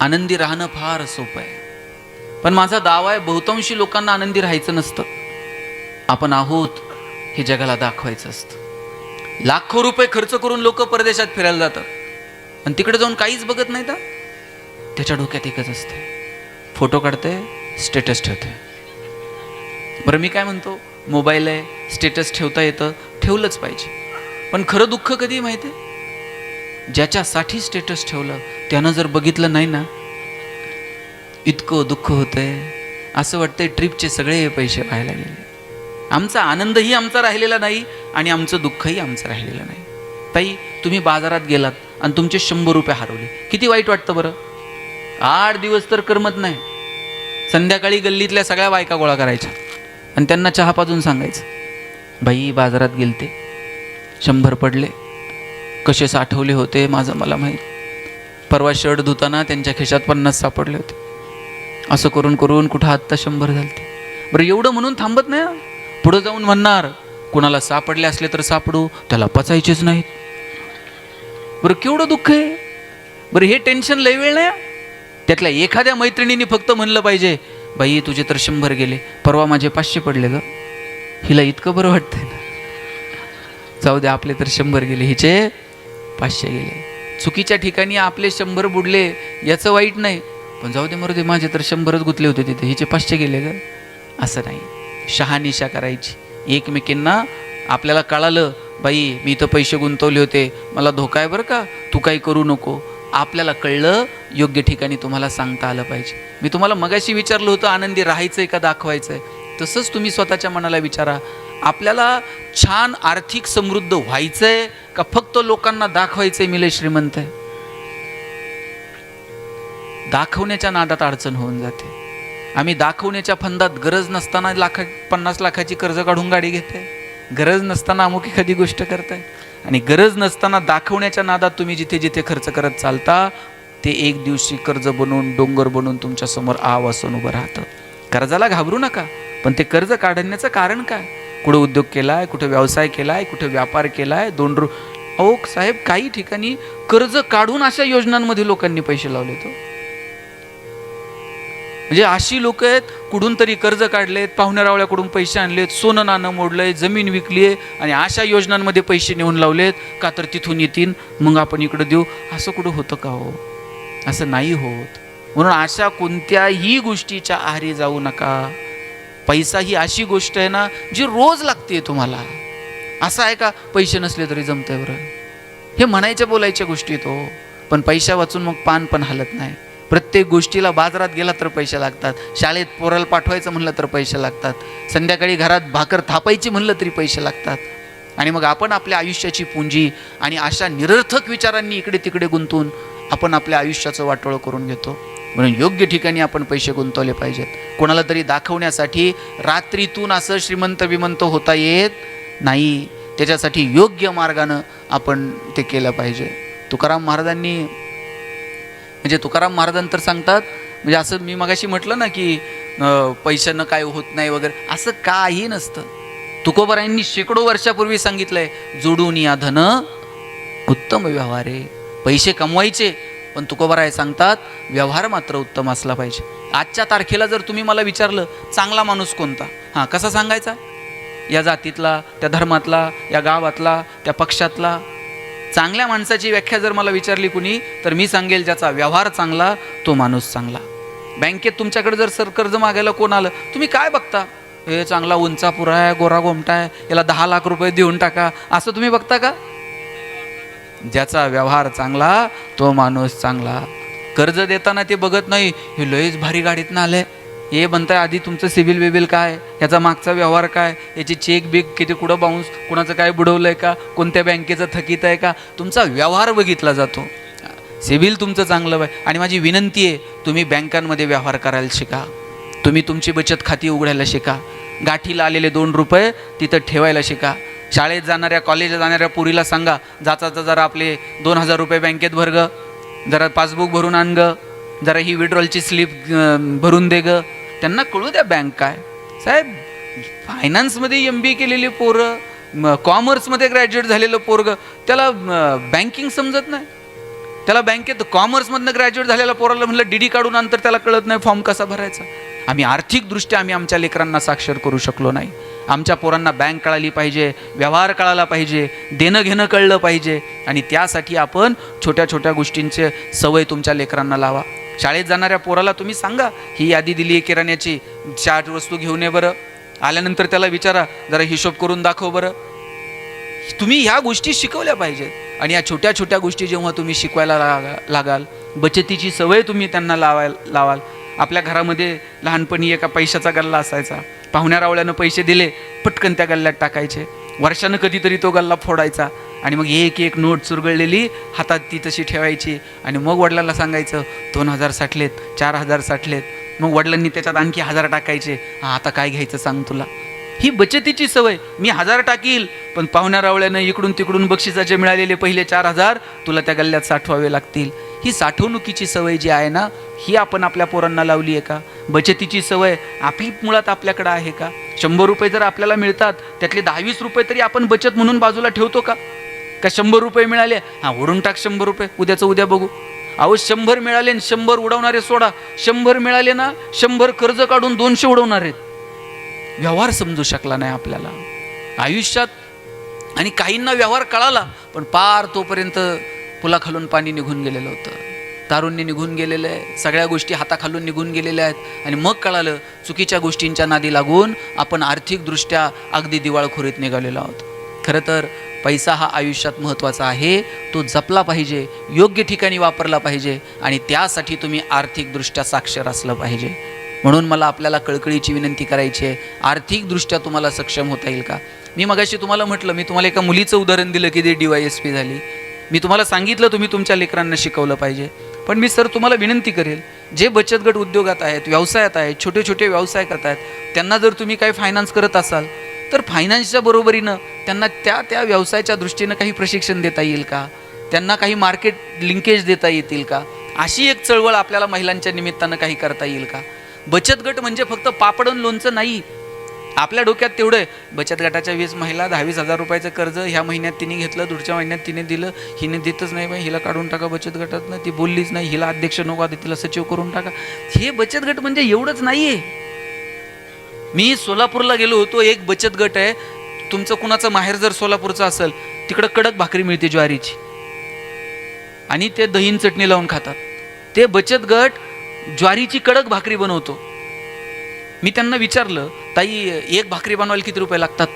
आनंदी राहणं फार सोपं आहे, पण माझा दावा आहे बहुतांशी लोकांना आनंदी राहायचं नसतं. आपण आहोत हे जगाला दाखवायचं असतं. लाखो रुपये खर्च करून लोक परदेशात फिरायला जातात आणि तिकडे जाऊन काहीच बघत नाही. तर त्याच्या डोक्यात एकच असते, फोटो काढते, स्टेटस ठेवते. बरं मी काय म्हणतो, मोबाईल आहे, स्टेटस ठेवता येतं, ठेवलंच पाहिजे. पण खरं दुःख कधी माहिती आहे, ज्याच्यासाठी स्टेटस ठेवलं त्यानं जर बघितलं नाही ना, इतकं दुःख होतंय. असं वाटतंय ट्रिपचे सगळे पैसे पाहायला गेले. आमचा आनंदही आमचा राहिलेला नाही आणि आमचं दुःखही आमचं राहिलेलं नाही. ताई, तुम्ही बाजारात गेलात आणि तुमचे 100 रुपये हरवले, किती वाईट वाटतं बरं. 8 दिवस तर करमत नाही. संध्याकाळी गल्लीतल्या सगळ्या बायका गोळा करायच्या आणि त्यांना चहा पाजून सांगायचं, बाई बाजारात गेलते, 100 पडले, कसे साठवले होते माझं मला माहीत. परवा शर्ट धुताना त्यांच्या खिशात 50 सापडले होते. असं करून करून कुठं आत्ता 100 झालते. बरं एवढं म्हणून थांबत नाही, पुढं जाऊन म्हणणार, कुणाला सापडले असले तर सापडू, त्याला पचायचेच नाहीत. बरं केवढं दुःख आहे. बरं हे टेन्शन लय वेळ नाही. त्यातल्या एखाद्या मैत्रिणीने फक्त म्हणलं पाहिजे, बाई तुझे तर 100 गेले, परवा माझे 500 पडले ग. हिला इतकं बरं वाटतंय ना, जाऊ दे आपले तर 100 गेले, हिचे 500 गेले. चुकीच्या ठिकाणी आपले 100 बुडले याचं वाईट नाही, पण जाऊ दे मरू दे, माझे तर 100च गुंतले होते तिथे, हिचे 500 गेले ग. असं नाही, शहानिशा करायची एकमेकींना. आपल्याला कळालं, बाई मी इथं पैसे गुंतवले होते, मला धोका आहे बरं का, तू काही करू नको. आपल्याला कळलं, योग्य ठिकाणी तुम्हाला सांगता आलं पाहिजे. मी तुम्हाला मगाशी विचारलं होतं, आनंदी राहायचंय का दाखवायचंय. तसंच तुम्ही स्वतःच्या मनाला विचारा, आपल्याला छान आर्थिक समृद्ध व्हायचंय का फक्त लोकांना दाखवायचंय मी लय श्रीमंत आहे. दाखवण्याच्या नादात अडचण होऊन जाते. आम्ही दाखवण्याच्या फंदात गरज नसताना 50 लाखाची कर्ज काढून गाडी घेते, गरज नसताना अमुक एखादी गोष्ट करताय, आणि गरज नसताना दाखवण्याच्या नादात तुम्ही जिथे जिथे खर्च करत चालता, ते एक दिवशी कर्ज बनवून, डोंगर बनवून तुमच्या समोर आवासून उभं राहतं. कर्जाला घाबरू नका, पण ते कर्ज काढण्याचं कारण काय. कुठं उद्योग केलाय, कुठे व्यवसाय केलाय, कुठे व्यापार केलाय, अहो साहेब, काही ठिकाणी कर्ज काढून अशा योजनांमध्ये लोकांनी पैसे लावले. तो म्हणजे अशी लोक आहेत, कुठून तरी कर्ज काढलेत, पाहुण्यारावळ्याकडून पैसे आणलेत, सोनं नाणं मोडलंय, जमीन विकली आहे आणि अशा योजनांमध्ये पैसे नेऊन लावलेत का तर तिथून येतील मग आपण इकडं देऊ. असं कुठं होतं का हो, असं नाही होत. म्हणून अशा कोणत्याही गोष्टीच्या आहारी जाऊ नका. पैसा ही अशी गोष्ट आहे ना, जी रोज लागते तुम्हाला. असं आहे का पैसे नसले तरी जमतंय बरं, हे म्हणायच्या बोलायच्या गोष्टी तो. पण पैसा वाचून मग पान पण हलत नाही. प्रत्येक गोष्टीला बाजारात गेला तर पैसे लागतात, शाळेत पोराला पाठवायचं म्हणलं तर पैसे लागतात, संध्याकाळी घरात भाकर थापायची म्हणलं तरी पैसे लागतात. आणि मग आपण आपल्या आयुष्याची पुंजी आणि अशा निरर्थक विचारांनी इकडे तिकडे गुंतून आपण आपल्या आयुष्याचं वाटोळं करून घेतो. म्हणून योग्य ठिकाणी आपण पैसे गुंतवले पाहिजेत. कोणाला तरी दाखवण्यासाठी रात्रीतून असं श्रीमंत विमंत होता येत नाही. त्याच्यासाठी योग्य मार्गानं आपण ते केलं पाहिजे. तुकाराम महाराजांनी तुकाराम महाराजांतर सांगतात, म्हणजे असं मी मगाशी म्हटलं ना की पैशानं काय होत नाही वगैरे, असं काही नसतं. तुकोबारायांनी शेकडो वर्षापूर्वी सांगितलंय, जोडून या धन उत्तम व्यवहारे. पैसे कमवायचे, पण तुकोबाराय सांगतात व्यवहार मात्र उत्तम असला पाहिजे. आजच्या तारखेला जर तुम्ही मला विचारलं चांगला माणूस कोणता, हां कसा सांगायचा, या जातीतला, त्या धर्मातला, या गावातला, त्या पक्षातला. चांगल्या माणसाची व्याख्या जर मला विचारली कुणी, तर मी सांगेल ज्याचा व्यवहार चांगला तो माणूस चांगला. बँकेत तुमच्याकडे जर सर कर्ज मागायला कोण आलं, तुम्ही काय बघता, हे चांगला उंचापुरा आहे, गोरा गोमटा आहे, याला 10 लाख रुपये देऊन टाका, असं तुम्ही बघता का. ज्याचा व्यवहार चांगला तो माणूस चांगला. कर्ज देताना ते बघत नाही, हे लयच भारी गाडीतनं आलंय, हे म्हणताय आधी तुमचं सिबिल बिबिल काय, ह्याचा मागचा व्यवहार काय, याची चेक बिक किती, कुठं बाउन्स, कुणाचं काय बुडवलंय का, कोणत्या बँकेचं थकीत आहे का, तुमचा व्यवहार बघितला जातो. सिबिल तुमचं चांगलं आहे. आणि माझी विनंती आहे, तुम्ही बँकांमध्ये व्यवहार करायला शिका. तुम्ही तुमची बचत खाती उघडायला शिका. गाठीला आलेले 2 रुपये तिथं ठेवायला शिका. शाळेत जाणाऱ्या, कॉलेजला जाणाऱ्या पुरीला सांगा, जाता जरा आपले 2000 रुपये बँकेत भर ग, जरा पासबुक भरून आण ग, जरा ही विड्रॉलची स्लिप भरून दे ग. त्यांना कळू द्या बँक काय. साहेब, फायनान्समध्ये MBA केलेली पोरं, कॉमर्समध्ये ग्रॅज्युएट झालेलं पोरग, त्याला बँकिंग समजत नाही. त्याला बँकेत कॉमर्समधनं ग्रॅज्युएट झालेला पोराला म्हणलं डीडी काढून नंतर त्याला कळत नाही फॉर्म कसा भरायचा. आम्ही आर्थिकदृष्ट्या आमच्या लेकरांना साक्षर करू शकलो नाही. आमच्या पोरांना बँक कळाली पाहिजे, व्यवहार कळाला पाहिजे, देणं घेणं कळलं पाहिजे. आणि त्यासाठी आपण छोट्या छोट्या गोष्टींचे सवय तुमच्या लेकरांना लावा. शाळेत जाणाऱ्या पोराला तुम्ही सांगा, ही यादी दिली आहे किराण्याची, 4 वस्तू घेऊन ये बरं. आल्यानंतर त्याला विचारा, जरा हिशोब करून दाखव बरं. तुम्ही ह्या गोष्टी शिकवल्या पाहिजेत. आणि या छोट्या छोट्या गोष्टी जेव्हा तुम्ही शिकवायला लागाल, बचतीची सवय तुम्ही त्यांना लावाल. आपल्या घरामध्ये लहानपणी एका पैशाचा गल्ला असायचा. पाहुण्या रावळ्यानं पैसे दिले, पटकन त्या गल्ल्यात टाकायचे. वर्षानं कधीतरी तो गल्ला फोडायचा आणि मग एक एक नोट चुरगळलेली हातात ती तशी ठेवायची. आणि मग वडिलांना सांगायचं 2000 साठलेत, 4000 साठलेत. मग वडिलांनी त्याच्यात आणखी 1000 टाकायचे. आता काय घ्यायचं सांग तुला. ही बचतीची सवय. मी 1000 टाकील, पण पाहुण्या रावळ्यानं इकडून तिकडून बक्षिसाचे मिळालेले पहिले 4000 तुला त्या गल्ल्यात साठवावे लागतील. ही साठवणुकीची सवय जी आहे ना, ही आपण आपल्या पोरांना लावली आहे का? बचतीची सवय आपली मुळात आपल्याकडं आहे का? 100 रुपये जर आपल्याला मिळतात, त्यातले 10-20 रुपये तरी आपण बचत म्हणून बाजूला ठेवतो का? 100 रुपये मिळाले, हां ओढून टाक 100 रुपये, उद्याचं उद्या बघू. अहो 100 मिळाले आणि 100 उडवणारे सोडा. 100 मिळाले ना, 100 कर्ज काढून 200 उडवणार आहेत. व्यवहार समजू शकला नाही आपल्याला आयुष्यात. आणि काहींना व्यवहार कळाला, पण पार तोपर्यंत पुलाखालून पाणी निघून गेलेलं होतं, तारुण्य निघून गेलेलं आहे, सगळ्या गोष्टी हाताखालून निघून गेलेल्या आहेत. आणि मग कळालं, चुकीच्या गोष्टींच्या नादी लागून आपण आर्थिकदृष्ट्या अगदी दिवाळखोरीत निघालेलो आहोत. खरं तर पैसा हा आयुष्यात महत्त्वाचा आहे, तो जपला पाहिजे, योग्य ठिकाणी वापरला पाहिजे. आणि त्यासाठी तुम्ही आर्थिकदृष्ट्या साक्षर असलं पाहिजे. म्हणून मला आपल्याला कळकळीची विनंती करायची आहे, आर्थिकदृष्ट्या तुम्हाला सक्षम होता येईल का? मी मगाशी तुम्हाला म्हटलं, मी तुम्हाला एका मुलीचं उदाहरण दिलं की ते DYSP झाली. मी तुम्हाला सांगितलं तुम्ही तुमच्या लेकरांना शिकवलं पाहिजे. पण मी सर तुम्हाला विनंती करेल, जे बचत गट उद्योगात आहेत, व्यवसायात आहेत, छोटे छोटे व्यवसाय करत आहेत, त्यांना जर तुम्ही काही फायनान्स करत असाल तर फायनान्सच्या बरोबरीनं त्यांना त्या व्यवसायाच्या दृष्टीनं काही प्रशिक्षण देता येईल का? त्यांना काही मार्केट लिंकेज देता येतील का? अशी एक चळवळ आपल्याला महिलांच्या निमित्तानं काही करता येईल का? बचत गट म्हणजे फक्त पापड आणि लोणचं नाही. आपल्या डोक्यात तेवढं आहे, बचत गटाच्या 20 महिला 10-20 हजार रुपयाचं कर्ज ह्या महिन्यात तिने घेतलं, पुढच्या महिन्यात तिने दिलं, हिने देतच नाही बाई, हिला काढून टाका बचत गटातनं, ती बोललीच नाही, हिला अध्यक्ष नको तिला सचिव करून टाका. हे बचत गट म्हणजे एवढंच नाही आहे. मी सोलापूरला गेलो होतो, एक बचत गट आहे. तुमचं कुणाचं माहेर जर सोलापूरचं असेल, तिकडं कडक भाकरी मिळते ज्वारीची आणि ते दहीन चटणी लावून खातात. ते बचत गट ज्वारीची कडक भाकरी बनवतो. मी त्यांना विचारलं, ताई एक भाकरी बनवायला किती रुपये लागतात?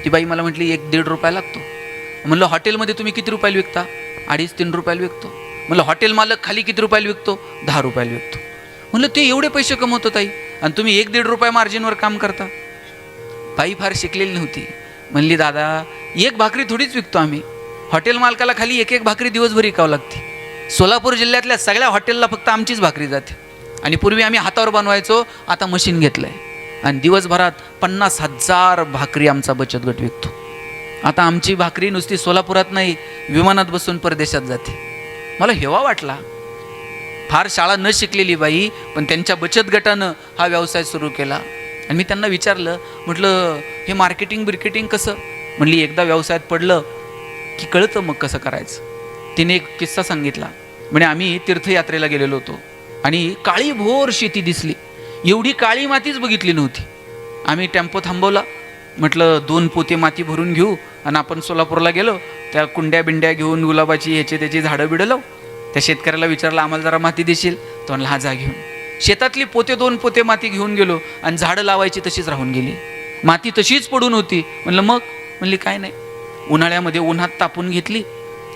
ती बाई मला म्हटली 1-1.5 रुपये लागतो. म्हणलं हॉटेलमध्ये तुम्ही किती रुपयाला विकता? 2.5-3 रुपयाला विकतो. म्हणलं हॉटेल मालक खाली किती रुपयाला विकतो? 10 रुपयाला विकतो. म्हणलं ते एवढे पैसे कमवतो ताई, आणि तुम्ही 1-1.5 रुपये मार्जिनवर काम करता. बाई फार शिकलेली नव्हती. म्हणली दादा, एक भाकरी थोडीच विकतो आम्ही, हॉटेल मालकाला खाली एक भाकरी दिवसभर विकावं लागते. सोलापूर जिल्ह्यातल्या सगळ्या हॉटेलला फक्त आमचीच भाकरी जाते. आणि पूर्वी आम्ही हातावर बनवायचो, आता मशीन घेतलंय आणि दिवसभरात 50,000 भाकरी आमचा बचत गट विकतो. आता आमची भाकरी नुसती सोलापुरात नाही, विमानात बसून परदेशात जाते. मला हेवा वाटला. फार शाळा न शिकलेली बाई, पण त्यांच्या बचत गटानं हा व्यवसाय सुरू केला. आणि मी त्यांना विचारलं, म्हटलं हे मार्केटिंग कसं? म्हणली एकदा व्यवसायात पडलं की कळतं मग कसं करायचं. तिने एक किस्सा सांगितला. म्हणजे आम्ही तीर्थयात्रेला गेलेलो होतो आणि काळी भोर शेती दिसली. एवढी काळी मातीच बघितली नव्हती. आम्ही टेम्पो थांबवला. म्हटलं 2 पोते माती भरून घेऊ आणि आपण सोलापूरला गेलो. त्या कुंड्या बिंड्या घेऊन गुलाबाची त्याची झाडं बिडं लावू. त्या शेतकऱ्याला विचारलं, आम्हाला जरा माती देशील? तो म्हणला हा जा घेऊन. शेतातली 2 पोते माती घेऊन गेलो आणि झाडं लावायची तशीच राहून गेली. माती तशीच पडून होती. म्हणलं मग? म्हणली काय नाही, उन्हाळ्यामध्ये उन्हात तापून घेतली,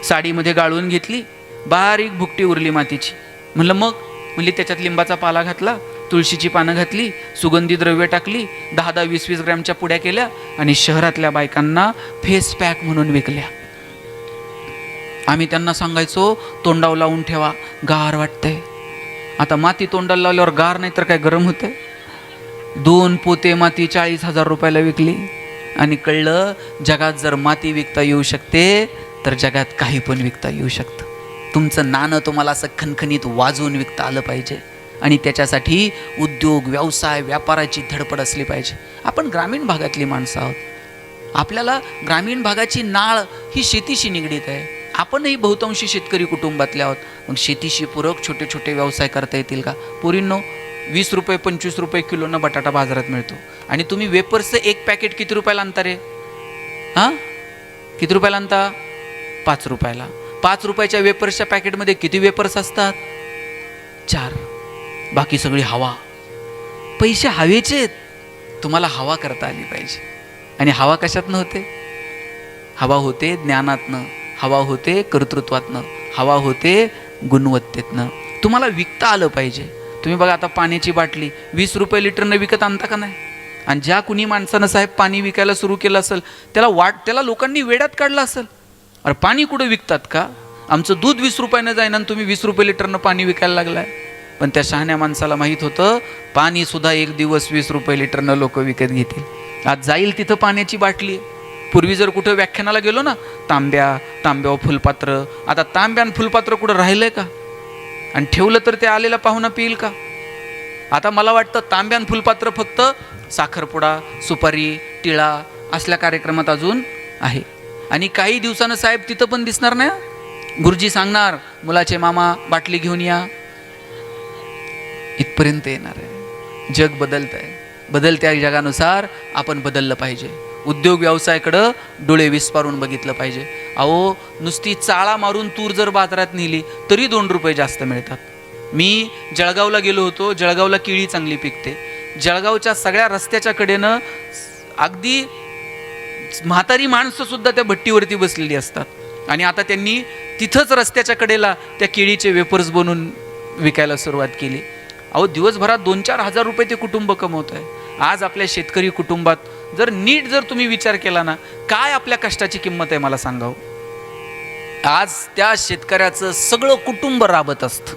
साडीमध्ये गाळून घेतली, बारीक भुकटी उरली मातीची. म्हणलं मग? म्हणली त्याच्यात लिंबाचा पाला घातला, तुळशीची पानं घातली, सुगंधी द्रव्य टाकली, 10-10, 20-20 ग्रॅमच्या पुड्या केल्या आणि शहरातल्या बायकांना फेस पॅक म्हणून विकल्या. आम्ही त्यांना सांगायचो तोंडावर लावून ठेवा, गार वाटतंय. आता माती तोंडाला लावल्यावर गार नाही तर काय गरम होतंय. 2 पोते माती 40,000 रुपयाला विकली. आणि कळलं, जगात जर माती विकता येऊ शकते तर जगात काही पण विकता येऊ शकतं. तुमचं नाणं तुम्हाला असं खणखणीत वाजवून विकता आलं पाहिजे. आणि त्याच्यासाठी उद्योग, व्यवसाय, व्यापाराची धडपड असली पाहिजे. आपण ग्रामीण भागातली माणसं आहोत. आपल्याला ग्रामीण भागाची नाळ ही शेतीशी निगडीत आहे. आपणही बहुतांशी शेतकरी कुटुंबातले आहोत. मग शेतीशी पूरक छोटे छोटे व्यवसाय करता येतील का? पोरींनो, 20 रुपये 25 रुपये किलोनं बटाटा बाजारात मिळतो आणि तुम्ही वेपर्सचं एक पॅकेट किती रुपयाला आणता रे? हां, किती रुपयाला आणता? 5 रुपयाला. 5 रुपयाच्या वेपर्सच्या पॅकेटमध्ये किती वेपर्स असतात? 4. बाकी सगळी हवा. पैसे हवेचे आहेत, तुम्हाला हवा करता आली पाहिजे. आणि हवा कशातनं होते? हवा होते ज्ञानातनं, हवा होते कर्तृत्वातनं, हवा होते गुणवत्तेतनं. तुम्हाला विकता आलं पाहिजे. तुम्ही बघा, आता पाण्याची बाटली 20 रुपये लिटरनं विकत आणता का नाही? आणि ज्या कुणी माणसानं साहेब पाणी विकायला सुरू केलं असेल त्याला लोकांनी वेड्यात काढलं असेल. अरे पाणी कुठं विकतात का? आमचं दूध 20 रुपयानं जाईन आणि तुम्ही 20 रुपये लिटरनं पाणी विकायला लागलाय. पण त्या शहाण्या माणसाला माहीत होतं पाणी सुद्धा एक दिवस 20 रुपये लिटरनं लोक विकत घेतील. आज जाईल तिथं पाण्याची बाटली. पूर्वी जर कुठं व्याख्यानाला गेलो ना, तांब्यावर फुलपात्र. आता तांब्या आणि फुलपात्र कुठं राहिलंय का? आणि ठेवलं तर ते आलेला पाहुणा पिईल का? आता मला वाटतं तांब्या आणि फुलपात्र फक्त साखरपुडा, सुपारी, टिळा असल्या कार्यक्रमात अजून आहे. आणि काही दिवसानं साहेब तिथं पण दिसणार नाही. गुरुजी सांगणार, मुलाचे मामा बाटली घेऊन या. इथपर्यंत येणार आहे. जग बदलत आहे. बदलत्या जगानुसार आपण बदललं पाहिजे. उद्योग व्यवसायाकडं डोळे विस्पारून बघितलं पाहिजे. अहो, नुसती चाळा मारून तूर जर बाजारात नेली तरी 2 रुपये जास्त मिळतात. मी जळगावला गेलो होतो. जळगावला केळी चांगली पिकते. जळगावच्या सगळ्या रस्त्याच्या कडेनं अगदी म्हातारी माणसं सुद्धा त्या भट्टीवरती बसलेली असतात. आणि आता त्यांनी तिथंच रस्त्याच्या कडेला त्या केळीचे वेपर्स बनवून विकायला सुरुवात केली. अहो, दिवसभरात 2-4 हजार रुपये ते कुटुंब कमवत आहे. आज आपल्या शेतकरी कुटुंबात जर नीट जर तुम्ही विचार केला ना, काय आपल्या कष्टाची किंमत आहे मला सांगावं. आज त्या शेतकऱ्याचं सगळं कुटुंब राबत असतं.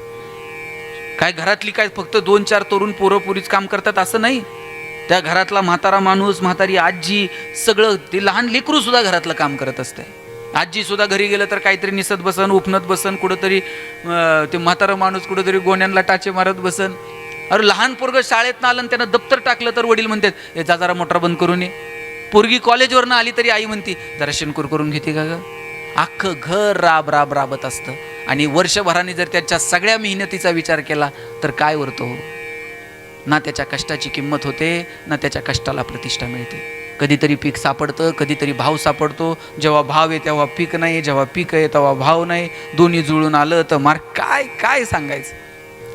काय घरातली काय फक्त 2-4 तरुण पोरंपोरीच काम करतात असं नाही. त्या घरातला म्हातारा माणूस, म्हातारी आजी, सगळं ते लहान लेकरू सुद्धा घरातलं काम करत असते. आजी सुद्धा घरी गेलं तर काहीतरी निसत बसन, उपनत बसन, कुठंतरी ते म्हातारा माणूस कुठंतरी गोण्यांना टाचे मारत बसन. अरे लहान पोरगं शाळेतनं आलं आणि त्यानं दप्तर टाकलं तर वडील म्हणतात, हे जा जरा मोटर बंद करून ये. पोरगी कॉलेजवरनं आली तरी आई म्हणते, जरा शेणकूर करून घेते का ग? अख्खं घर राबत असतं. आणि वर्षभराने जर त्याच्या सगळ्या मेहनतीचा विचार केला तर काय उरतो? ना त्याच्या कष्टाची किंमत होते, ना त्याच्या कष्टाला प्रतिष्ठा मिळते. कधीतरी पीक सापडतं, कधीतरी भाव सापडतो. जेव्हा भाव आहे तेव्हा पीक नाही, जेव्हा पीक आहे तेव्हा भाव नाही. दोन्ही जुळून आलं तर काय सांगायचं.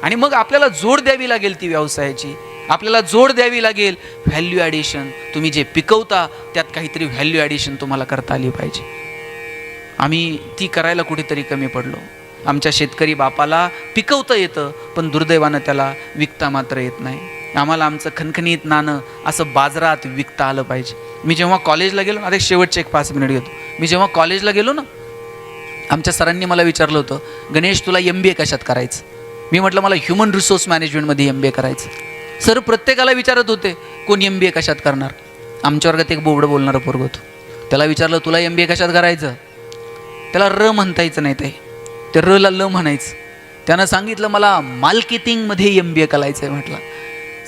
आणि मग आपल्याला जोड द्यावी लागेल ती व्यवसायाची. आपल्याला जोड द्यावी लागेल व्हॅल्यू ॲडिशन. तुम्ही जे पिकवता त्यात काहीतरी व्हॅल्यू ॲडिशन तुम्हाला करता आली पाहिजे. आम्ही ती करायला कुठेतरी कमी पडलो. आमच्या शेतकरी बापाला पिकवता येतं, पण दुर्दैवानं त्याला विकता मात्र येत नाही. आम्हाला आमचं खणखणीत नाणं असं बाजारात विकता आलं पाहिजे. मी जेव्हा कॉलेजला गेलो, आता शेवटचे 5 मिनिट घेतो. मी जेव्हा कॉलेजला गेलो ना, आमच्या सरांनी मला विचारलं होतं, गणेश तुला MBA कशात करायचं? मी म्हटलं मला ह्युमन रिसोर्स मॅनेजमेंटमध्ये MBA करायचं. सर प्रत्येकाला विचारत होते, कोण MBA कशात करणार? आमच्या वर्गात एक बोबडं बोलणारं पोरगं होतं. त्याला विचारलं, तुला MBA कशात करायचं? त्याला र म्हणता यायचं नाही, ते रला ल म्हणायचं. त्यानं सांगितलं मला मार्केटिंगमध्ये MBA करायचं आहे. म्हटलं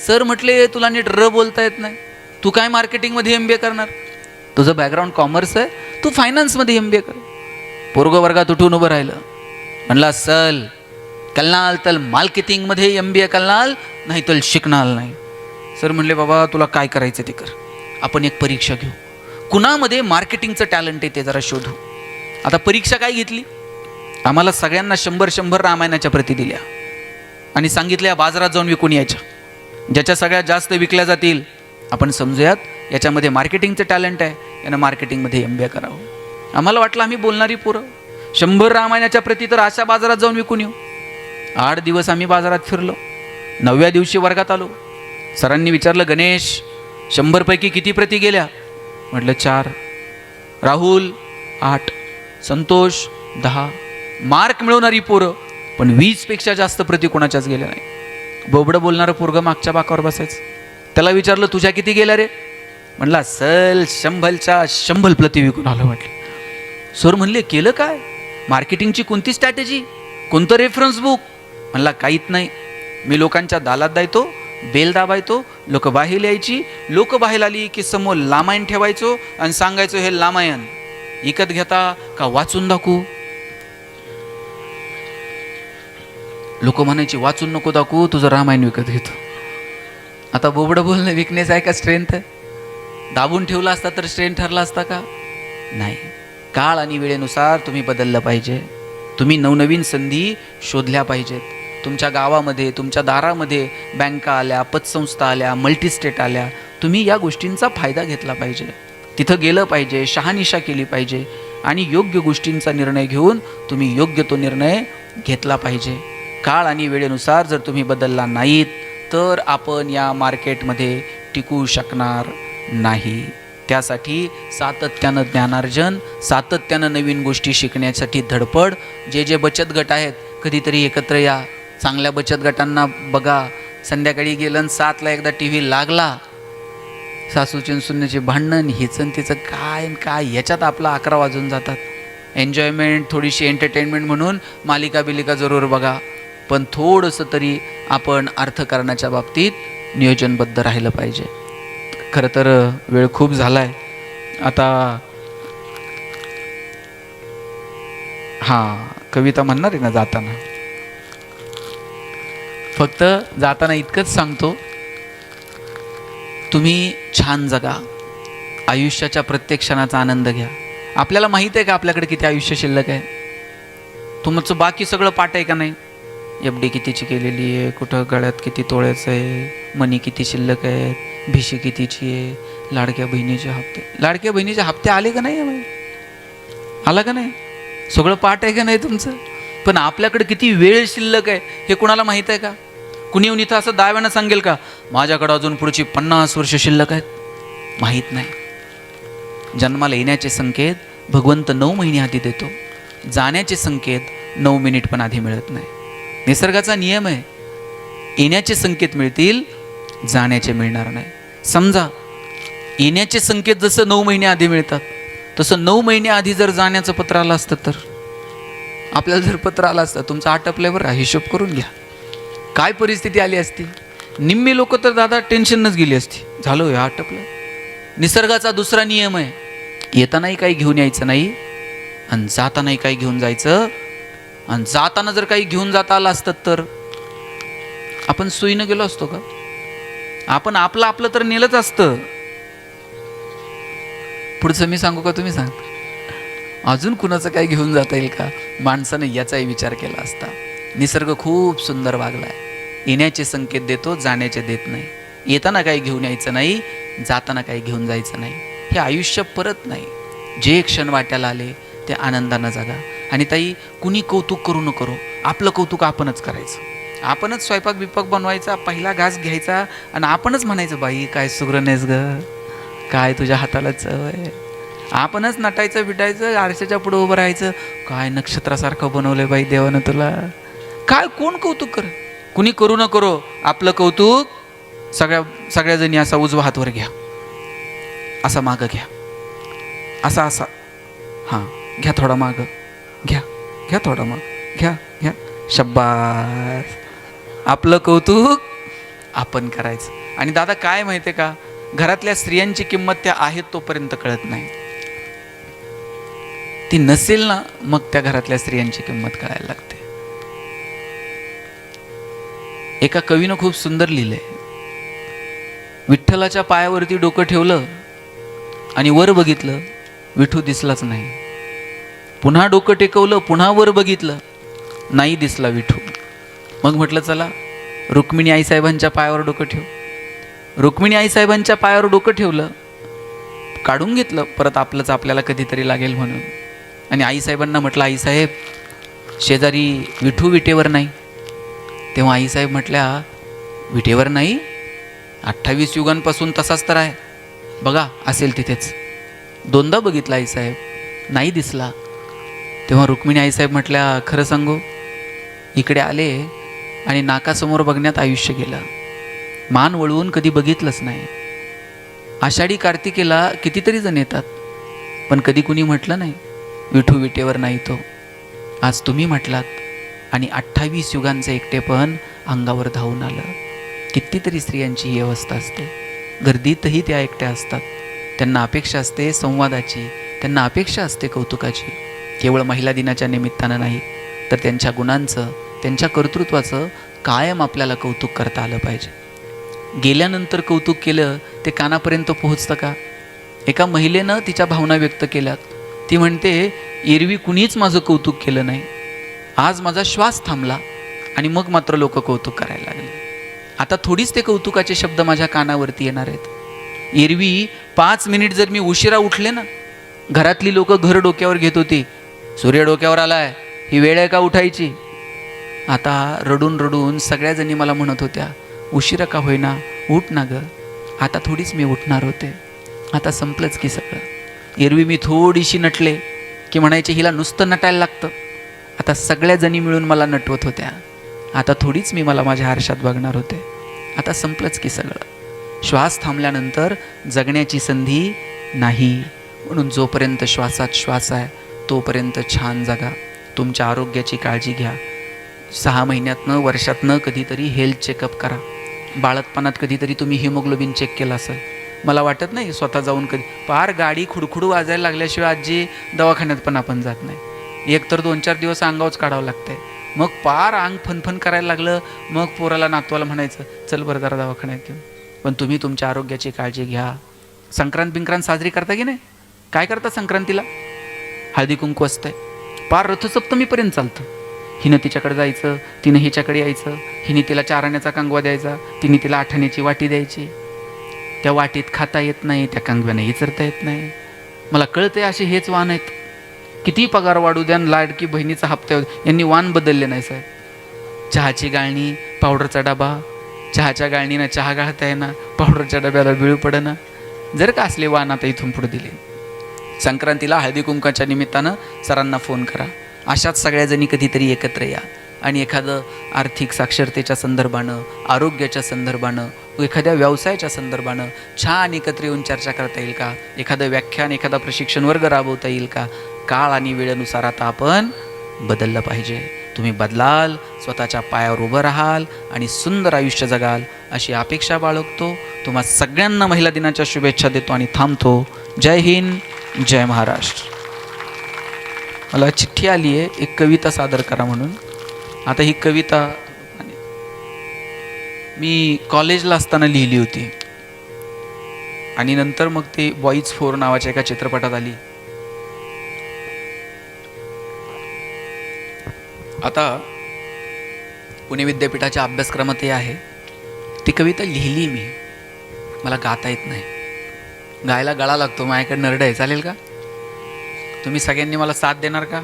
सर, म्हटले तुला नीट र बोलता येत नाही, तू काय मार्केटिंगमध्ये MBA करणार? तुझं बॅकग्राऊंड कॉमर्स आहे, तू फायनान्समध्ये MBA कर. पोरगं वर्गात उठून उभं राहिलं. म्हणला सल कलनाल तर मार्केटिंगमध्ये MBA कलनाल, नाही तर शिकणार नाही. सर म्हणले बाबा तुला काय करायचं ते कर, आपण एक परीक्षा घेऊ, कुणामध्ये मार्केटिंगचं टॅलेंट आहे ते जरा शोधू. आता परीक्षा काय घेतली? आम्हाला सगळ्यांना 100 रामायणाच्या प्रती दिल्या आणि सांगितल्या बाजारात जाऊन विकून यायच्या. ज्याच्या सगळ्यात जास्त विकल्या जातील आपण समजूयात याच्यामध्ये मार्केटिंगचं टॅलेंट आहे, यानं मार्केटिंगमध्ये MBA करावं. आम्हाला वाटलं आम्ही बोलणारी पोरं 100 रामायणाच्या प्रती तर अशा बाजारात जाऊन विकून येऊ. 8 दिवस आम्ही बाजारात फिरलो. 9व्या दिवशी वर्गात आलो. सरांनी विचारलं, गणेश 100 पैकी किती प्रती गेल्या? म्हटलं 4. राहुल 8, संतोष 10. मार्क मिळवणारी पोरं, पण 20 पेक्षा जास्त प्रती कोणाच्याच गेल्या नाही. बोबडं बोलणारं पोरगं मागच्या बाकावर बसायचं. त्याला विचारलं तुझ्या किती गेल्या रे? म्हणला सल 100च्या 100 प्रती विकून आलं. म्हटलं सर म्हणले केलं काय? मार्केटिंगची कोणती स्ट्रॅटेजी, कोणतं रेफरन्स बुक? म्हणला काहीच नाही, मी लोकांच्या दालात जायचो, बेल दाबायचो, लोक बाहेर यायची, लोक बाहेर आली की समोर लामायण ठेवायचो आणि सांगायचो हे लामायण विकत घेता का वाचून दाखवू? लोक म्हणायची वाचून नको दाखवू, तुझं रामायण विकत घेतो. आता बोबडं बोलणं विकनेस आहे का स्ट्रेंथ आहे? दाबून ठेवला असता तर स्ट्रेंथ ठरला असता का? नाही. काळ आणि वेळेनुसार तुम्ही बदललं पाहिजे. तुम्ही नवनवीन संधी शोधल्या पाहिजेत. तुमच्या गावामध्ये, तुमच्या दारामध्ये बँका आल्या, पतसंस्था आल्या, मल्टीस्टेट आल्या. तुम्ही या गोष्टींचा फायदा घेतला पाहिजे. तिथं गेलं पाहिजे, शहानिशा केली पाहिजे आणि योग्य गोष्टींचा निर्णय घेऊन तुम्ही योग्य तो निर्णय घेतला पाहिजे. काळ आणि वेळेनुसार जर तुम्ही बदलला नाहीत तर आपण या मार्केटमध्ये टिकू शकणार नाही. त्यासाठी सातत्यानं ज्ञानार्जन, सातत्यानं नवीन गोष्टी शिकण्यासाठी धडपड. जे जे बचत गट आहेत कधीतरी एकत्र या. चांगल्या बचत गटांना बघा. संध्याकाळी गेलं 7ला एकदा टी व्ही लागला, सासूची सुन्याचे भांडण, हिचं तिचं काय काय, ह्याच्यात आपला 11 वाजून जातात. एन्जॉयमेंट, थोडीशी एंटरटेनमेंट म्हणून मालिका बिलिका जरूर बघा, पण थोडंसं तरी आपण अर्थकारणाच्या बाबतीत नियोजनबद्ध राहिलं पाहिजे. खरं तर वेळ खूप झाला आहे. आता कविता म्हणणार आहे ना जाताना. फक्त जाताना इतकंच सांगतो, तुम्ही छान जगा, आयुष्याच्या प्रत्येक क्षणाचा आनंद घ्या. आपल्याला माहीत आहे का आपल्याकडे किती आयुष्य शिल्लक आहे? तुमचं बाकी सगळं पाठ आहे का नाही? एफ.डी कितीची केलेली आहे, कुठं गळ्यात किती तोळ्याचं आहे, मनी किती शिल्लक आहेत, भिशी कितीची आहे, लाडक्या बहिणीचे हप्ते. लाडक्या बहिणीचे हप्ते आले का नाही? आला का नाही? सगळं पाठ आहे का नाही तुमचं? पण आपल्याकडे किती वेळ शिल्लक आहे हे कुणाला माहीत आहे का? कुणी येऊन इथं असं दाव्यानं सांगेल का माझ्याकडं अजून पुढची 50 वर्ष शिल्लक आहेत? माहीत नाही. जन्माला येण्याचे संकेत भगवंत 9 महिने आधी देतो, जाण्याचे संकेत 9 मिनिट पण आधी मिळत नाही. निसर्गाचा नियम आहे, येण्याचे संकेत मिळतील, जाण्याचे मिळणार नाही. समजा येण्याचे संकेत जसं 9 महिने आधी मिळतात, तसं 9 महिने आधी जर जाण्याचं पत्र आलं असतं तर आपल्याला जर पत्र आलं असतं, तुमचं आटपल्यावर हिशोब करून घ्या काय परिस्थिती आली असती. निम्मी लोक तर दादा टेन्शनच गेली असती, झालं हे आटपलं. निसर्गाचा दुसरा नियम आहे, येतानाही काही घेऊन यायचं नाही आणि जातानाही काही घेऊन जायचं. आणि जाताना जर काही घेऊन जाता आलं असतं तर आपण सोयीनं गेलो असतो का? आपण आपलं तर नेलंच असतं. पुढचं मी सांगू का तुम्ही सांगता? अजून कुणाचं काही घेऊन जाता येईल का? माणसानं याचाही विचार केला असता. निसर्ग खूप सुंदर वागलाय. येण्याचे संकेत देतो, जाण्याचे देत नाही. येताना काही घेऊन यायचं नाही, जाताना काही घेऊन जायचं नाही. हे आयुष्य परत नाही. जे क्षण वाट्याला आले ते आनंदानं जगा. आणि ताई, कुणी कौतुक करू न करो, आपलं कौतुक आपणच करायचं. आपणच स्वयंपाक बिपाक बनवायचा, पहिला घास घ्यायचा आणि आपणच म्हणायचं बाई काय सुगरणेस ग, काय तुझ्या हाताला चव आहे. आपणच नटायचं बिटायचं, आरशाच्या पुढे उभं राहायचं, काय नक्षत्रासारखं बनवलंय बाई देवानं तुला. काय कोण कौतुक कर? कुणी करू न करो, आपलं कौतुक सगळ्याजणी असा उजवा हातवर घ्या, असा मागं घ्या, असा घ्या, थोडा मागं घ्या थोडा माग घ्या. शब्बास, आपलं कौतुक आपण करायचं. आणि दादा काय माहिती आहे का, घरातल्या स्त्रियांची किंमत त्या आहेत तोपर्यंत कळत नाही. ती नसेल ना, मग त्या घरातल्या स्त्रियांची किंमत कळायला लागते. एका कवीनं खूप सुंदर लिहिलंय, विठ्ठलाच्या पायावरती डोकं ठेवलं आणि वर बघितलं, विठू दिसलाच नाही. पुन्हा डोकं टेकवलं, पुन्हा वर बघितलं, नाही दिसला विठू. मग म्हटलं चला रुक्मिणी आईसाहेबांच्या पायावर डोकं ठेव. रुक्मिणी आईसाहेबांच्या पायावर डोकं ठेवलं, काढून घेतलं परत आपलंच आपल्याला कधीतरी लागेल म्हणून. आणि आईसाहेबांना म्हटलं आईसाहेब शेजारी विठू विटेवर नाही. तेव्हा आईसाहेब म्हटल्या विटेवर नाही, 28 युगांपासून तसाच तर आहे, बघा असेल तिथेच. दोनदा बघितला आईसाहेब, नाही दिसला. तेव्हा रुक्मिणी आईसाहेब म्हटल्या खरं सांगू, इकडे आले आणि नाकासमोर बघण्यात आयुष्य गेलं, मान वळवून कधी बघितलंच नाही. आषाढी कार्तिकेला कितीतरी जण येतात, पण कधी कुणी म्हटलं नाही विठू विटेवर नाही तो. आज तुम्ही म्हटलात आणि 28 युगांचं एकटेपण अंगावर धावून आलं. कितीतरी स्त्रियांची ही अवस्था असते. गर्दीतही त्या एकट्या असतात. त्यांना अपेक्षा असते संवादाची, त्यांना अपेक्षा असते कौतुकाची. केवळ महिला दिनाच्या निमित्तानं नाही, तर त्यांच्या गुणांचं, त्यांच्या कर्तृत्वाचं कायम आपल्याला कौतुक करता आलं पाहिजे. गेल्यानंतर कौतुक केलं ते कानापर्यंत पोहोचतं का? एका महिलेनं तिच्या भावना व्यक्त केल्यात. ती म्हणते, एरवी कुणीच माझं कौतुक केलं नाही, आज माझा श्वास थांबला आणि मग मात्र लोक कौतुक करायला लागले. आता थोडीच ते कौतुकाचे शब्द माझ्या कानावरती येणार आहेत. एरवी 5 मिनिट जर मी उशिरा उठले ना, घरातली लोक घर डोक्यावर घेत होती, सूर्य डोक्यावर आलाय, ही वेळ आहे का उठायची? आता रडून रडून सगळ्या जणी मला म्हणत होत्या, उशिरा का होईना, उठ ना ग. आता थोडीच मी उठणार होते, आता संपलंच की सगळं. एरवी मी थोडीशी नटले की म्हणायचे हिला नुसतं नटायला लागतं. आता सगळ्या जणी मिळून मला नटवत होत्या, आता थोडीच मी मला माझ्या आरशात बघणार होते, आता संपलंच की सगळं. श्वास थांबल्यानंतर जगण्याची संधी नाही. म्हणून जोपर्यंत श्वासात श्वास आहे तोपर्यंत छान जगा. तुमच्या आरोग्याची काळजी घ्या. 6 महिन्यातनं वर्षातनं कधीतरी हेल्थ चेकअप करा. बाळतपणात कधीतरी तुम्ही हिमोग्लोबिन चेक केलं असेल, मला वाटत नाही स्वतः जाऊन कधी. पार गाडी खुडखुडू वाजायला लागल्याशिवाय आजी दवाखान्यात पण आपण जात नाही. एक तर 2-4 दिवस अंगावच काढावं लागतंय. मग पार अंग फनफन करायला लागलं, मग पोराला नातवाला म्हणायचं चल बरं जरा दवाखान्यात घेऊन. पण तुम्ही तुमच्या आरोग्याची काळजी घ्या. संक्रांत बिंक्रांत साजरी करता की नाही? काय करता संक्रांतीला? हळदी कुंकू असतंय, पार रथसप्तमीपर्यंत चालतं. हिनं तिच्याकडे जायचं, तिनं हिच्याकडे यायचं, हिने तिला 4 आण्याचा कांगवा द्यायचा, तिने तिला 8 आण्याची वाटी द्यायची. त्या वाटीत खाता येत नाही, त्या कांगव्याने विचारता येत नाही. मला कळते असे हेच वाण आहेत. किती पगार वाढू द्या, लाडकी बहिणीचा हप्ता यांनी वाण बदलले नाही साहेब. चहाची गाळणी, पावडरचा डबा, चहाच्या गाळणीनं चहा गाळता येईना, पावडरच्या डब्याला बिळू पडेना. जर का असले वाण आता इथून पुढे दिले, संक्रांतीला हळदी कुंकाच्या निमित्तानं सरांना फोन करा. अशाच सगळ्याजणी कधीतरी एकत्र या आणि एखादं आर्थिक साक्षरतेच्या संदर्भानं, आरोग्याच्या संदर्भानं, एखाद्या व्यवसायाच्या संदर्भानं छान एकत्र येऊन चर्चा करता येईल का? एखादं व्याख्यान, एखादा प्रशिक्षण वर्ग राबवता येईल का? काळ आणि वेळेनुसार आता आपण बदललं पाहिजे. तुम्ही बदलाल, स्वतःच्या पायावर उभं राहाल आणि सुंदर आयुष्य जगाल अशी अपेक्षा बाळगतो. तुम्हा सगळ्यांना महिला दिनाच्या शुभेच्छा देतो आणि थांबतो. जय हिंद, जय महाराष्ट्र. मला चिठ्ठी आली आहे एक कविता सादर करा म्हणून. आता ही कविता मी कॉलेजला असताना लिहिली होती आणि नंतर मग ते बॉईज 4 नावाच्या एका चित्रपटात आली. आता पुणे विद्यापीठाच्या अभ्यासक्रमात हे आहे. ती कविता लिहिली मी, मला गाता येत नाही, गायला गळा लागतो, माझ्याकडे नरड आहे. चालेल का? तुम्ही सगळ्यांनी मला साथ देणार का?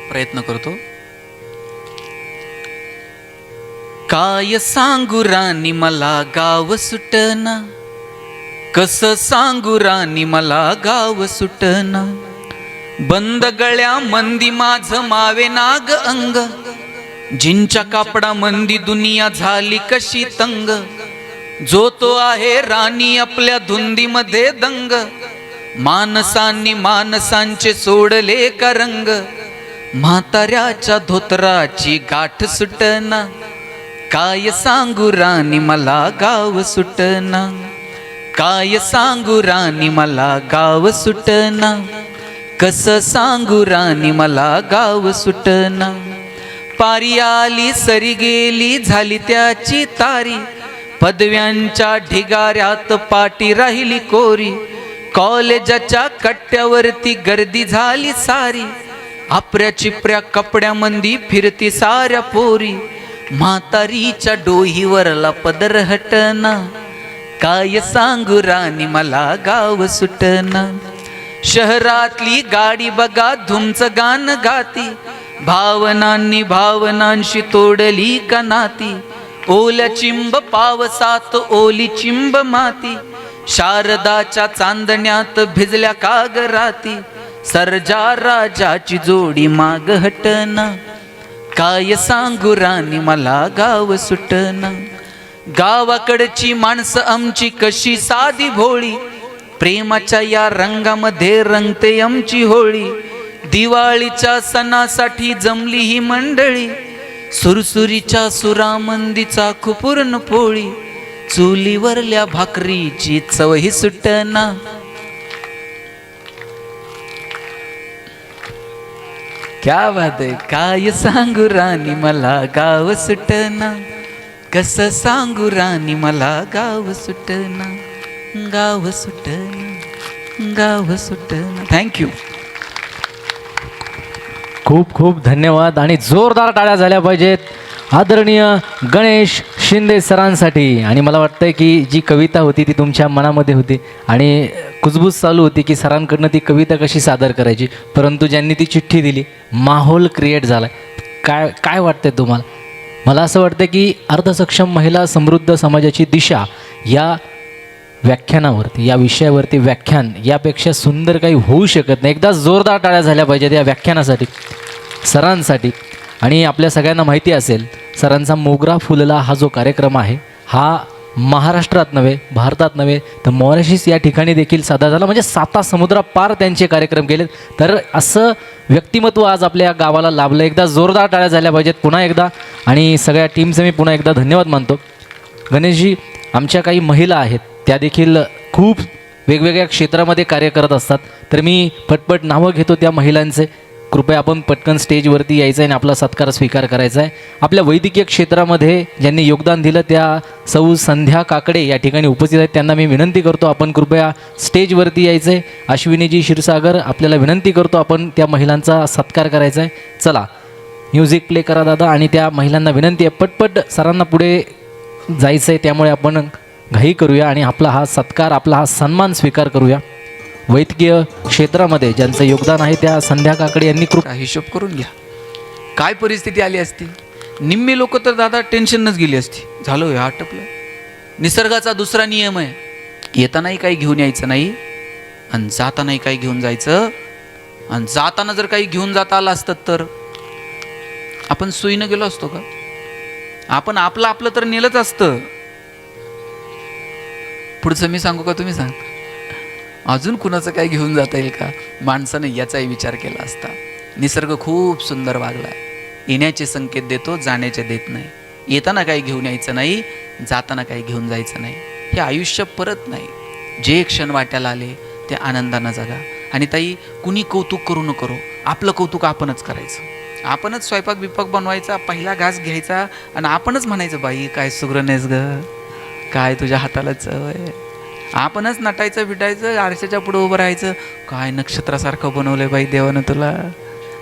प्रयत्न करतो. काय सांगू राणी मला गाव सुटना, कसं सांगू राणी मला गाव सुटना. बंद गळ्या मंदी माझ मावे नाग अंग, जिंच्या कापडा मंदी दुनिया झाली कशी तंग. जो तो आहे राणी आपल्या धुंदीमध्ये दंग, मानसांनी मानसांचे सोडले का रंग. म्हाताऱ्याच्या धोतराची गाठ सुटना, काय सांगू राणी मला गाव सुटना. काय सांगू राणी मला गाव सुटना, कसं सांगू राणी मला गाव सुटना. पारी आली सरी गेली झाली त्याची तारी, पदव्यांच्या ढिगाऱ्यात पाटी राहिली कोरी. कॉलेजाच्या कट्ट्यावरती गर्दी झाली सारी, आपऱ्या चिपऱ्या कपड्यामंदी फिरती साऱ्या पोरी. म्हातारीच्या डोहीवरला पदर हटना, काय सांगू राणी मला गाव सुटना. शहरातली गाडी बघा धुमचं गाणं गाती, भावनांनी भावनांशी तोडली का नाती. ओल्या चिंब पावसात ओली चिंब माती, शारदाच्या चांदण्यात भिजल्या काग राती. सर्जा राजाची जोडी माग हटना, काय सांगू राणी मला गाव सुटना. गावाकडची माणसं आमची कशी साधी भोळी, प्रेमाच्या या रंगामध्ये रंगते आमची होळी. दिवाळीच्या सणासाठी जमली ही मंडळी, सुरसुरीच्या सुरामंदीचा खुपूर्ण पोळी. चुलीवरल्या भाकरीची चवही सुटना. क्या बात आहे. काय सांगू राणी मला गाव सुटना, कसं सांगू राणी मला गाव सुटना, गाव सुटना, गाव सुटना. थँक्यू. खूप खूप धन्यवाद आणि जोरदार टाळ्या झाल्या पाहिजेत आदरणीय गणेश शिंदे सरांसाठी. आणि मला वाटतंय की जी कविता होती ती तुमच्या मनामध्ये होती आणि कुजबूज चालू होती की सरांकडनं ती कविता कशी सादर करायची, परंतु ज्यांनी ती चिठ्ठी दिली माहोल क्रिएट झाला. काय काय वाटतंय तुम्हाला? मला असं वाटतं की अर्धसक्षम महिला समृद्ध समाजाची दिशा या व्याख्यानावरती, या विषयावरती व्याख्यान यापेक्षा सुंदर काही होऊ शकत नाही. एकदा जोरदार टाळ्या झाल्या पाहिजेत या व्याख्यानासाठी, सरांसाठी. आणि आपल्या सगळ्यांना माहिती असेल सरांचा मोगरा फुलला हा जो कार्यक्रम आहे हा महाराष्ट्रात नव्हे, भारतात नव्हे, तर मॉरिशस या ठिकाणी देखील साधा झाला. म्हणजे 7 समुद्रापार त्यांचे कार्यक्रम केलेत. तर असं व्यक्तिमत्व आज आपल्या गावाला लाभलं. एकदा जोरदार टाळ्या झाल्या पाहिजेत पुन्हा एकदा. आणि सगळ्या टीमचे मी पुन्हा एकदा धन्यवाद मानतो. गणेशजी, आमच्या काही महिला आहेत त्या देखील खूप वेगवेगळ्या क्षेत्रामध्ये कार्य करत असतात. तर मी पटपट नावं घेतो त्या महिलांचे. कृपया आपण पटकन स्टेजवरती यायचं आहे आणि आपला सत्कार स्वीकार करायचा आहे. आपल्या वैद्यकीय क्षेत्रामध्ये ज्यांनी योगदान दिलं त्या सौ संध्या काकडे या ठिकाणी उपस्थित आहेत. त्यांना मी विनंती करतो आपण कृपया स्टेजवरती यायचं आहे. अश्विनीजी क्षीरसागर आपल्याला विनंती करतो आपण त्या महिलांचा सत्कार करायचा आहे. चला म्युझिक प्ले करा दादा. आणि त्या महिलांना विनंती आहे पटपट सरांना पुढे जायचं आहे, त्यामुळे आपण घाई करूया आणि आपला हा सत्कार, आपला हा सन्मान स्वीकार करूया. वैद्यकीय क्षेत्रामध्ये ज्यांचं योगदान आहे त्या संध्या काकडे यांनी हिशोब करून घ्या काय परिस्थिती आली असती. निम्मे लोक तर दादा टेन्शनच गेली असती. झालं हे आटपलं. निसर्गाचा दुसरा नियम आहे, येतानाही काही घेऊन यायचं नाही आणि जातानाही काही घेऊन जायचं. आणि जाताना जर काही घेऊन जाता आलं असतं तर आपण सोयीनं गेलो असतो का? आपण आपलं आपलं तर नेलंच असतं. पुढचं मी सांगू का तुम्ही सांग? अजून कुणाचं काय घेऊन जाता येईल का? माणसानं याचाही विचार केला असता. निसर्ग खूप सुंदर वागला आहे. येण्याचे संकेत देतो, जाण्याचे देत नाही. येताना काही घेऊन यायचं नाही, जाताना काही घेऊन जायचं नाही. हे आयुष्य परत नाही. जे क्षण वाट्याला आले ते आनंदानं जगा. आणि ताई, कुणी कौतुक करू न करो, आपलं कौतुक आपणच करायचं. आपणच स्वयंपाक बिपाक बनवायचा, पहिला घास घ्यायचा आणि आपणच म्हणायचं बाई काय सुगरण आहेस ग, काय तुझ्या हाताला चव आहे. आपणच नटायचं बिटायचं, आरशाच्या पुढे उभं राहायचं, काय नक्षत्रासारखं बनवलंय बाई देवानं तुला.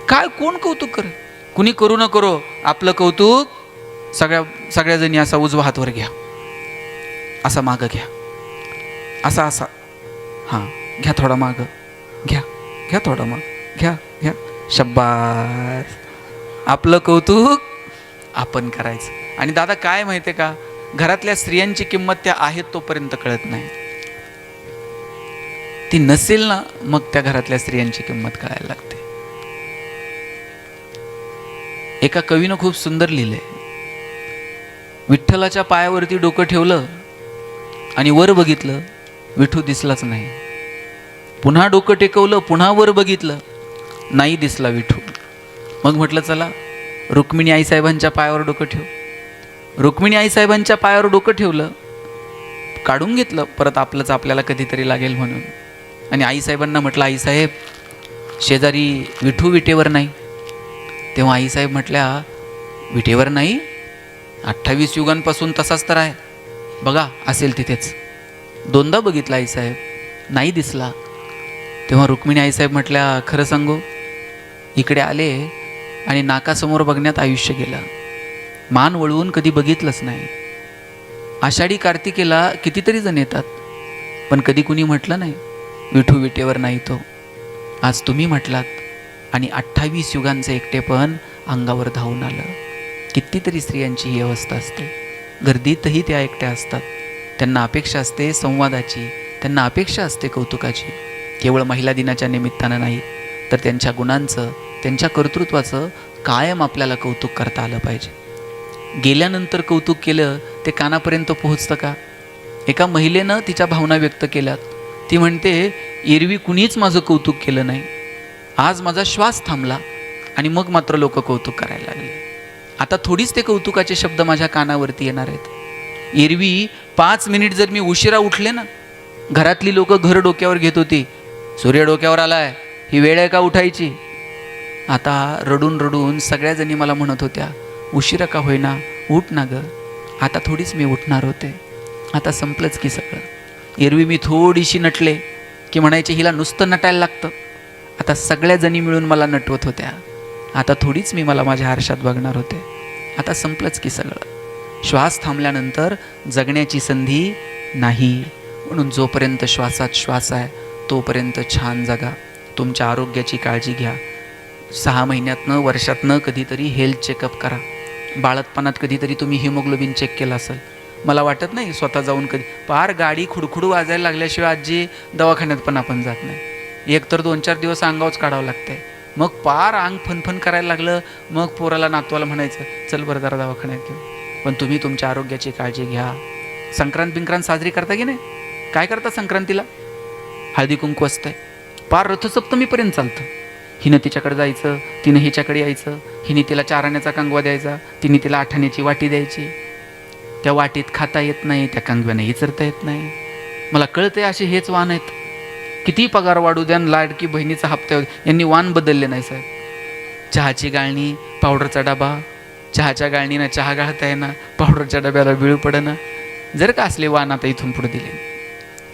काय कोण कौतुक कर? कुणी करू न करो, आपलं कौतुक सगळ्याजणी असा उजवा हातवर घ्या, असा मागं घ्या, असा असा हां घ्या, थोडा मागं घ्या, घ्या थोडा माग घ्या, घ्या. शब्बास. आपलं कौतुक आपण करायचं. आणि दादा काय माहिती आहे का, घरातल्या स्त्रियांची किंमत त्या आहेत तोपर्यंत कळत नाही. ती नसेल ना मग त्या घरातल्या स्त्रियांची किंमत कळायला लागते. एका कवीनं खूप सुंदर लिहिलंय, विठ्ठलाच्या पायावरती डोकं ठेवलं आणि वर बघितलं, विठू दिसलाच नाही. पुन्हा डोकं टेकवलं, पुन्हा वर बघितलं, नाही दिसला विठू. मग म्हटलं चला रुक्मिणी आईसाहेबांच्या पायावर डोकं ठेव. रुक्मिणी आईसाहेबांच्या पायावर डोकं ठेवलं, काढून घेतलं परत आपलंच आपल्याला कधीतरी लागेल म्हणून. आणि आईसाहेबांना म्हटलं आईसाहेब शेजारी विठू विटेवर नाही. तेव्हा आईसाहेब म्हटल्या विटेवर नाही, 28 युगांपासून तसाच तर आहे, बघा असेल तिथेच. दोनदा बघितला आईसाहेब, नाही दिसला. तेव्हा रुक्मिणी आईसाहेब म्हटल्या खरं सांगू, इकडे आले आणि नाकासमोर बघण्यात आयुष्य गेलं, मान वळवून कधी बघितलंच नाही. आषाढी कार्तिकेला कितीतरी जण येतात, पण कधी कुणी म्हटलं नाही विठू विटेवर नाही तो. आज तुम्ही म्हटलात आणि 28 युगांचं एकटेपण अंगावर धावून आलं. कितीतरी स्त्रियांची ही अवस्था असते. गर्दीतही त्या एकट्या असतात. त्यांना अपेक्षा असते संवादाची, त्यांना अपेक्षा असते कौतुकाची. केवळ महिला दिनाच्या निमित्तानं नाही, तर त्यांच्या गुणांचं, त्यांच्या कर्तृत्वाचं कायम आपल्याला कौतुक करता आलं पाहिजे. गेल्यानंतर कौतुक केलं ते कानापर्यंत पोहोचतं का? एका महिलेनं तिच्या भावना व्यक्त केल्यात. ती म्हणते एरवी कुणीच माझं कौतुक केलं नाही, आज माझा श्वास थांबला आणि मग मात्र लोक कौतुक करायला लागले. आता थोडीच ते कौतुकाचे शब्द माझ्या कानावरती येणार आहेत. एरवी 5 मिनिट जर मी उशिरा उठले ना, घरातली लोक घर डोक्यावर घेत होती, सूर्य डोक्यावर आलाय, ही वेळ आहे का उठायची? आता रडून रडून सगळ्या जणी मला म्हणत होत्या, उशिरा का होईना उठ ना ग. आता थोडीच मी उठणार होते, आता संपलंच की सगळं. एरवी मी थोडीशी नटले की म्हणायचे हिला नुसतं नटायला लागतं. आता सगळ्या जणी मिळून मला नटवत होत्या. आता थोडीच मी मला माझ्या आरशात बघणार होते, आता संपलंच की सगळं. श्वास थांबल्यानंतर जगण्याची संधी नाही. म्हणून जोपर्यंत श्वासात श्वास आहे तोपर्यंत छान जगा. तुमच्या आरोग्याची काळजी घ्या. 6 महिन्यातनं वर्षातनं कधीतरी हेल्थ चेकअप करा. बाळतपणात कधीतरी तुम्ही हिमोग्लोबिन चेक केलं असेल, मला वाटत नाही स्वतः जाऊन कधी. पार गाडी खुडखुडू वाजायला लागल्याशिवाय आजी दवाखान्यात पण आपण जात नाही. एक तर 2-4 दिवस अंगावच काढावं लागतंय. मग पार अंग फनफन करायला लागलं, मग पोराला नातवाला म्हणायचं चल बरं जरा दवाखान्यात घेऊ. पण तुम्ही तुमच्या आरोग्याची काळजी घ्या. संक्रांत साजरी करता की नाही? काय करता संक्रांतीला? हळदी कुंकू असतंय, पार रथसप्तमीपर्यंत चालतं. हिनं तिच्याकडे जायचं, तिनं हिच्याकडे यायचं. हिने तिला 4 आण्याचा कंगवा द्यायचा, तिने तिला 8 आण्याची वाटी द्यायची. त्या वाटीत खाता येत नाही, त्या कंगव्याने इचरता येत नाही. मला कळतंय असे हेच वाण आहेत. किती पगार वाढू द्या, लाडकी बहिणीचा हप्ता यांनी वाण बदलले नाही साहेब. चहाची गाळणी, पावडरचा डबा. चहाच्या गाळणीनं चहा गाळता येईना, पावडरच्या डब्याला बिळू पडेना. जर का असले वाण आता इथून पुढे दिले.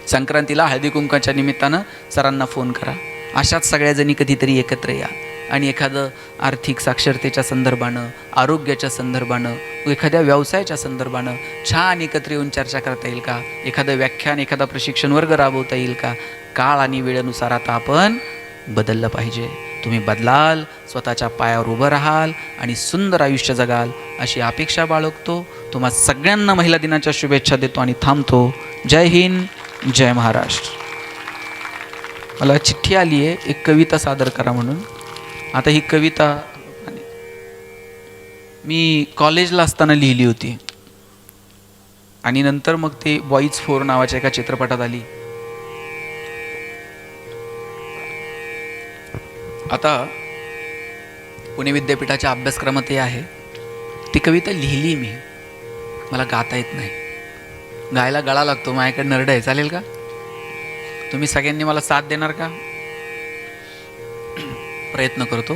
संक्रांतीला हळदी कुंकाच्या निमित्तानं सरांना फोन करा. अशाच सगळ्याजणी कधीतरी एकत्र या आणि एखादं आर्थिक साक्षरतेच्या संदर्भानं, आरोग्याच्या संदर्भानं, एखाद्या व्यवसायाच्या संदर्भानं छान एकत्र येऊन चर्चा करता येईल का? एखादं व्याख्यान, एखादा प्रशिक्षण वर्ग राबवता येईल का? काळ आणि वेळेनुसार आता आपण बदललं पाहिजे. तुम्ही बदलाल, स्वतःच्या पायावर उभं राहाल आणि सुंदर आयुष्य जगाल अशी अपेक्षा बाळगतो. तुम्हा सगळ्यांना महिला दिनाच्या शुभेच्छा देतो आणि थांबतो. जय हिंद, जय महाराष्ट्र. मला चिठ्ठी आली आहे एक कविता सादर करा म्हणून. आता ही कविता मी कॉलेजला असताना लिहिली होती आणि नंतर मग ते बॉईज 4 नावाच्या एका चित्रपटात आली. आता पुणे विद्यापीठाच्या अभ्यासक्रमात हे आहे. ती कविता लिहिली मी, मला गाता येत नाही. गायला गळा लागतो, माझ्याकडे नरड आहे. चालेल का? तुम्ही सगळ्यांनी मला साथ देणार का? प्रयत्न करतो.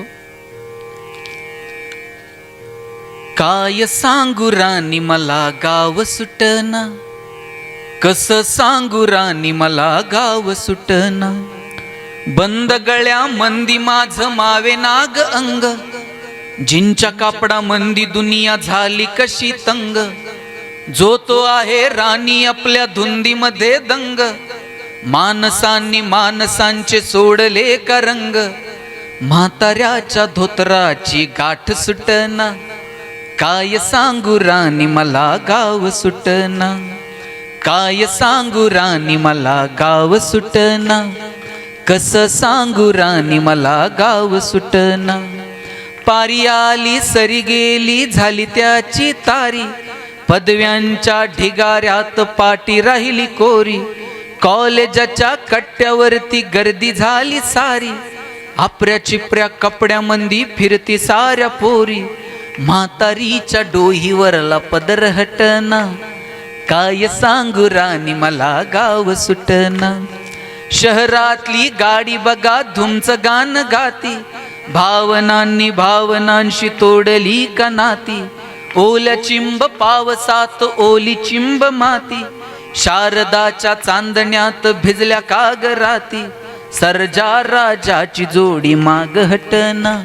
काय सांगू राणी मला गाव सुटना, कसं सांगू राणी मला गाव सुटना. बंद गळ्या मंदी माझं मावे नाग अंग, जिंच्या कापडा मंदी दुनिया झाली कशी तंग. जो तो आहे राणी आपल्या धुंदीमध्ये दंग, माणसांनी माणसांचे सोडले का रंग. म्हाताऱ्याच्या धोतराची गाठ सुटना, काय सांगू राणी मला गाव सुटना. काय सांगू राणी मला गाव सुटना, कसं सांगू राणी मला गाव सुटना. पारी आली सरी गेली झाली त्याची तारी, पदव्यांच्या ढिगाऱ्यात पाटी राहिली कोरी. कॉलेजाच्या कट्ट्यावरती गर्दी झाली सारी, आपऱ्या चिपऱ्या कपड्यामंदी फिरती साऱ्या पोरी. म्हातारीच्या डोहीवरला पदर हटना, काय सांगू राणी मला गाव सुटना. शहरातली गाडी बघा धुमचं गाणं गाती, भावनांनी भावनांशी तोडली का नाती. ओल्या चिंब पावसात ओली चिंब माती, शारदाच्या चांदण्यात भिजल्या काग राती. सर्जा राजाची जोडी माग हटना,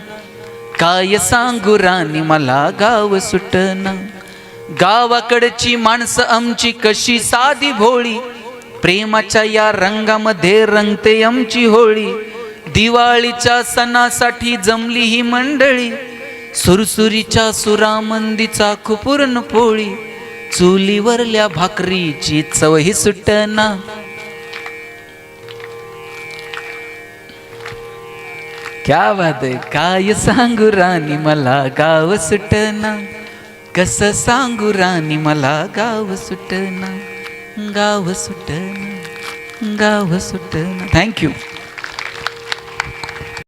काय सांगू राणी मला गाव सुटना. गावाकडची माणसं आमची कशी साधी भोळी, प्रेमाच्या या रंगामध्ये रंगते आमची होळी. दिवाळीच्या सणासाठी जमली ही मंडळी, सुरसुरीच्या सुरामंदीचा खुपूर्ण पोळी. चुलीवरल्या भाकरीची चवही सुटना. क्या बात आहे. काय सांगू राणी मला गाव सुटना, कसं सांगू राणी मला गाव सुटना. गाव सुटना, गाव सुटना. थँक्यू.